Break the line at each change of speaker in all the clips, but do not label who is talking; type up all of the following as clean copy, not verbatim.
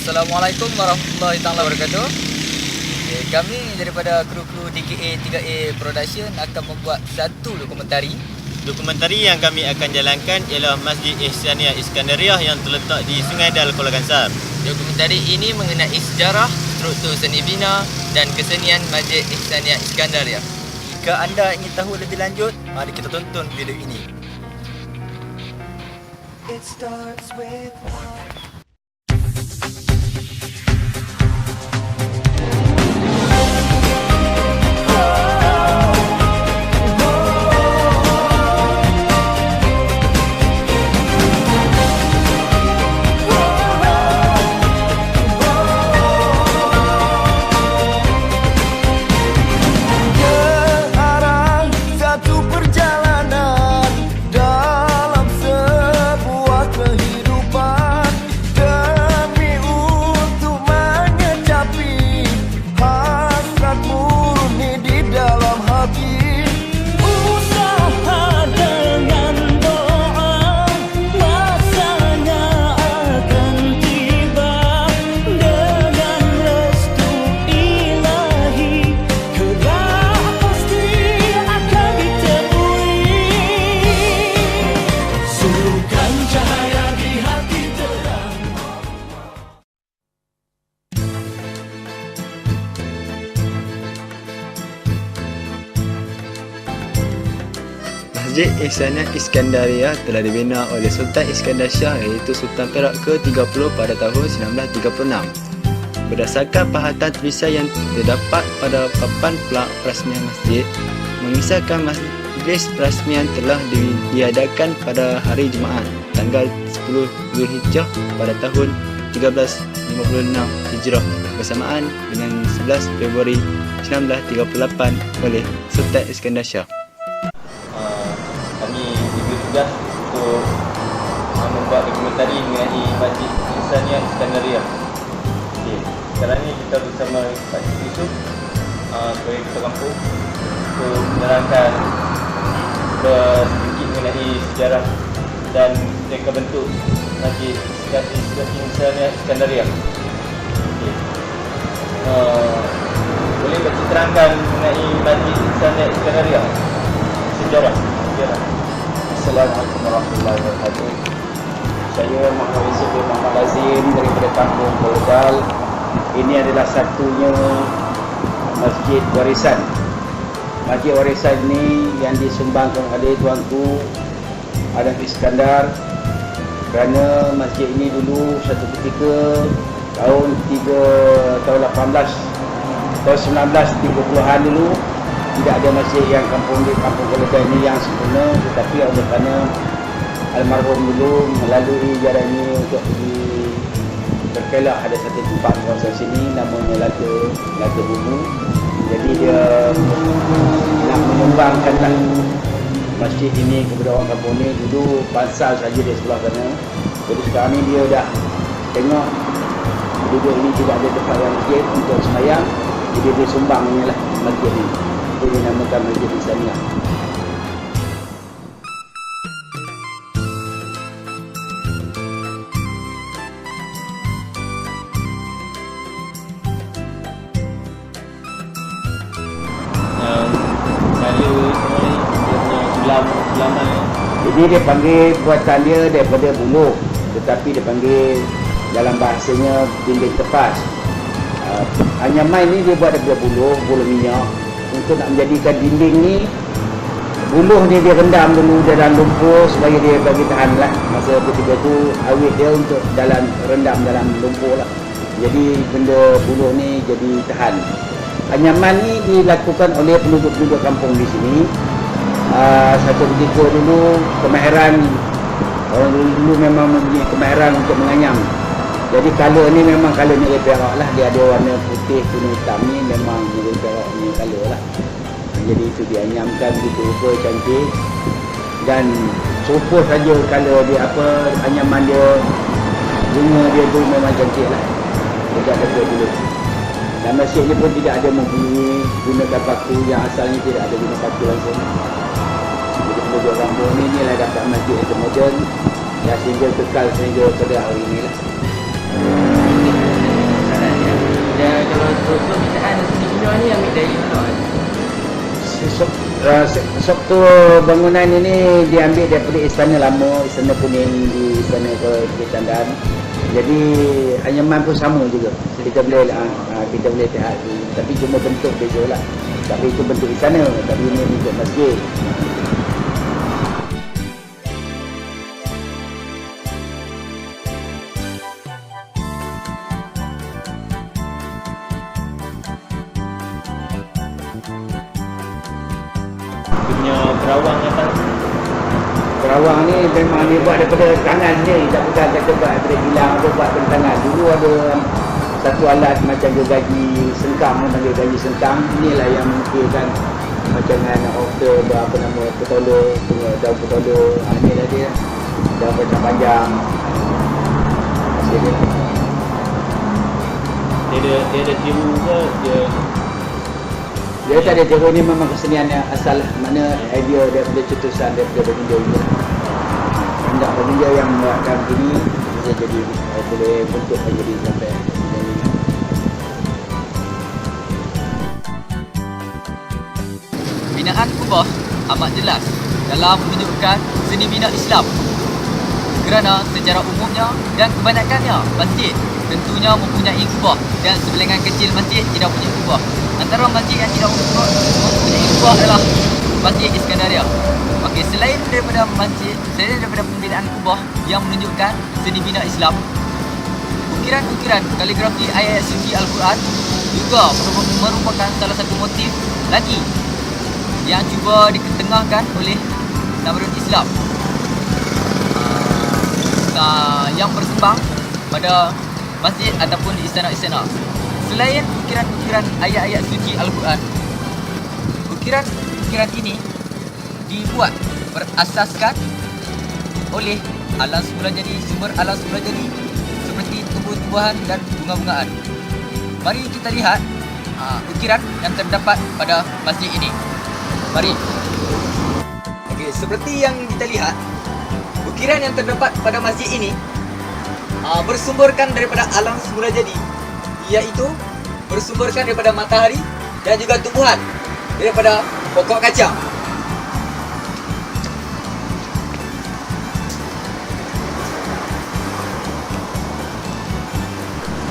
Assalamualaikum warahmatullahi taala wabarakatuh. Kami daripada kru-kru DKA 3A Production akan membuat satu dokumentari.
Dokumentari yang kami akan jalankan ialah Masjid Ihsaniyah Iskandariah yang terletak di Sungai Dal, Kuala Kangsar.
Dokumentari ini mengenai sejarah, struktur seni bina dan kesenian Masjid Ihsaniyah Iskandariah.
Jika anda ingin tahu lebih lanjut, mari kita tonton video ini.
It starts with one.
Masjid Ihsaniyah Iskandariah telah dibina oleh Sultan Iskandar Shah iaitu Sultan Perak ke-30 pada tahun 1936. Berdasarkan pahatan tulisan yang terdapat pada papan perasmian masjid, mengisahkan majlis perasmian telah diadakan pada hari Jumaat, tanggal 10 Zulhijjah pada tahun 1356 Hijrah bersamaan dengan 11 Februari 1938 oleh Sultan Iskandar Shah.
Kami diberi tugas untuk membuat dokumentari mengenai Masjid Ihsaniyah Iskandariah. Sekarang ni kita bersama Pak Cik Yusuf sebagai ketua kampung untuk menerangkan sedikit mengenai sejarah dan reka bentuk Masjid Ihsaniyah Iskandariah. Boleh Pak Cik terangkan mengenai Masjid Ihsaniyah Iskandariah? Sejarah.
Assalamualaikum warahmatullahi wabarakatuh. Saya Muhammad Yusuf bin Muhammad Lazim daripada kampung Kolodal. Ini adalah satunya masjid warisan. Masjid warisan ini yang disumbangkan oleh tuanku Adam Iskandar, kerana masjid ini dulu satu ketika tahun 1930-an dulu tidak ada masjid yang kampung Kolodal ini yang sempurna, tetapi oleh kerana almarhum dulu melalui jalan ini untuk pergi berkelah ada satu tempat kawasan sini namanya Lada Bumbu. Jadi dia nak menyumbangkanlah masjid ini kepada orang kampung ni. Dulu pansal saja di sebelah sana. Jadi sekarang ni dia dah tengok penduduk ini tidak ada tempat yang masjid untuk sembahyang, jadi dia sumbangnya lah masjid ini. Itu dinamakan Masjid Ihsaniyah. Jadi dia panggil buatan dia daripada buluh, tetapi dia panggil dalam bahasanya dinding tepas. Anyaman ni dia buat daripada buluh minyak. Untuk nak menjadikan dinding ni, buluh ni dia rendam dulu dalam lumpur supaya dia bagi tahan lah. Masa ketika tu awet dia untuk rendam dalam lumpur lah. Jadi benda buluh ni jadi tahan. Anyaman ni dilakukan oleh penduduk-penduduk kampung di sini. Satu ketika dulu kemahiran, orang dulu memang mempunyai kemahiran untuk menganyam. Jadi color ni memang color nyeri perak lah. Dia ada warna putih, kuning, hitam ni memang nyeri perak ni color lah. Jadi itu dianyamkan begitu rupa cantik. Dan serupa saja color dia anyaman dia, bunga dia tu memang cantik lah. Sejak daripada dulu. Dan masjid ni pun tidak ada mempunyai gunakan paku, yang asalnya tidak ada guna paku langsung. Jadi penduduk kampung ni inilah dapat masjid yang modern, yang sehingga kekal sehingga pada hari ini lah. struktur bangunan ini diambil daripada istana lama, istana kuning di istana Kecandan. Jadi anyaman pun sama juga. Kita boleh lihat, tapi cuma bentuk beza lah. Tapi itu bentuk istana, tapi ini bentuk masjid.
Punya kerawang atas.
Kerawang ni memang dia buat daripada tangan dia, tak bukan kata buat daripada bilang atau buat daripada tangan. Dulu ada satu alat macam gergaji sengkang, panggil gergaji sengkang. Inilah yang mungkinkan macam dengan okta apa nama petolor, daun petolor. Inilah dia, daun panjang. Hasil dia.
Dia ada tiru ke
Dia tak ada tiru, ni memang kesenian yang asal lah. Mana idea daripada cetusan daripada baginda ini. Hendak baginda yang membuatkan begini, bisa jadi boleh bentuk menjadi sampai begini.
Binaan kubah amat jelas dalam menunjukkan seni bina Islam. Kerana secara umumnya dan kebanyakannya masjid tentunya mempunyai kubah dan sebilangan kecil masjid tidak punya kubah. Antara masjid yang tidak mempunyai kubah adalah Masjid Iskandaria. Okey, selain daripada pembinaan kubah yang menunjukkan seni bina Islam, ukiran-ukiran kaligrafi ayat-ayat suci Al-Quran juga merupakan salah satu motif lagi yang cuba diketengahkan oleh Nahdlatul Islam yang bersembang pada masjid ataupun di istana-istana. Selain ukiran-ukiran ayat-ayat suci Al-Quran, ukiran-ukiran ini dibuat berasaskan oleh alam semula jadi, sumber alam semula jadi seperti tumbuh-tumbuhan dan bunga-bungaan. Mari kita lihat ukiran yang terdapat pada masjid ini. Mari. Okey, seperti yang kita lihat, ukiran yang terdapat pada masjid ini bersumberkan daripada alam semula jadi, iaitu bersumberkan daripada matahari dan juga tumbuhan daripada pokok kacang.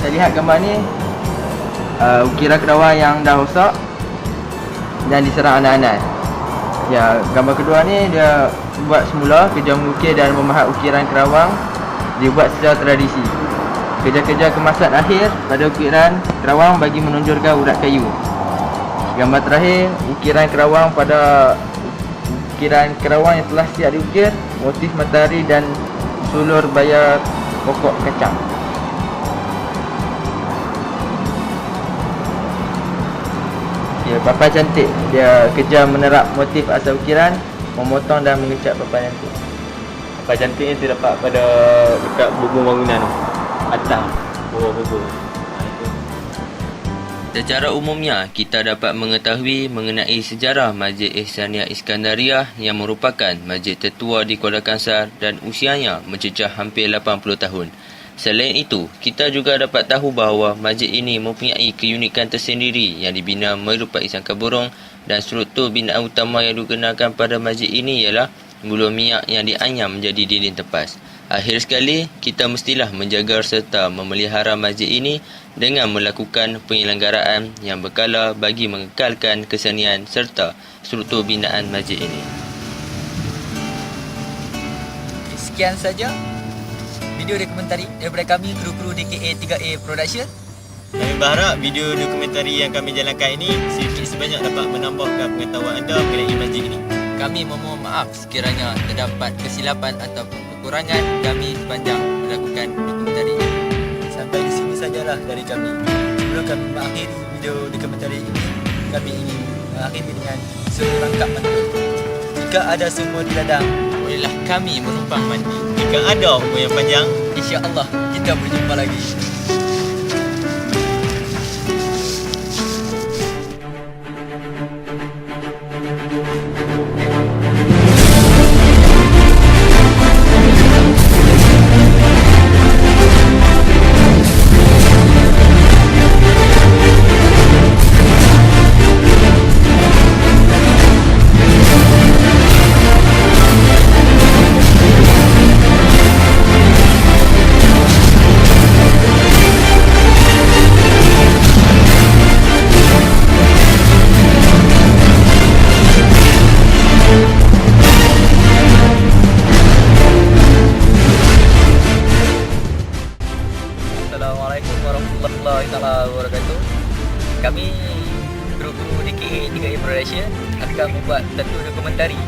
Saya lihat gambar ni, ukiran kerawang yang dah rosak dan diserang anak-anak. Ya, gambar kedua ni dia buat semula kerja mengukir dan memahat ukiran kerawang dibuat secara tradisi. Kerja-kerja kemasan akhir pada ukiran kerawang bagi menonjolkan urat kayu. Gambar terakhir, ukiran kerawang yang telah siap diukir, motif matahari dan sulur bayar pokok kacang. Ya, papan cantik. Dia kerja menerap motif asal ukiran, memotong dan mengecat papan cantik.
Papan cantik ni terdapat pada dekat bubu bangunan tu. Atas bubu-bubu.
Secara umumnya, kita dapat mengetahui mengenai sejarah Masjid Ihsaniyah Iskandariah yang merupakan masjid tertua di Kuala Kangsar dan usianya mencecah hampir 80 tahun. Selain itu, kita juga dapat tahu bahawa masjid ini mempunyai keunikan tersendiri yang dibina menyerupai sangka burung, dan struktur binaan utama yang digunakan pada masjid ini ialah bulu minyak yang dianyam menjadi dinding tepas. Akhir sekali, kita mestilah menjaga serta memelihara masjid ini dengan melakukan penyelenggaraan yang berkala bagi mengekalkan kesenian serta struktur binaan masjid ini.
Sekian saja video dokumentari daripada kami, kru-kru DKA 3A Production.
Kami berharap video dokumentari yang kami jalankan ini sedikit sebanyak dapat menambahkan pengetahuan anda mengenai masjid ini.
Kami memohon maaf sekiranya terdapat kesilapan ataupun kekurangan kami sepanjang melakukan dokumentari ini.
Sampai di sini sajalah dari kami. Sebelum kami mengakhiri video dokumentari ini, kami ingin mengakhiri dengan sebuah rangkap pantun. Jika ada sumur di ladang,
Bolehlah kami menumpang mandi.
jika ada umur yang panjang,
InsyaAllah kita berjumpa lagi. Assalamualaikum warahmatullahi wabarakatuh. Kami kru DKA 3A Production akan membuat satu dokumentari.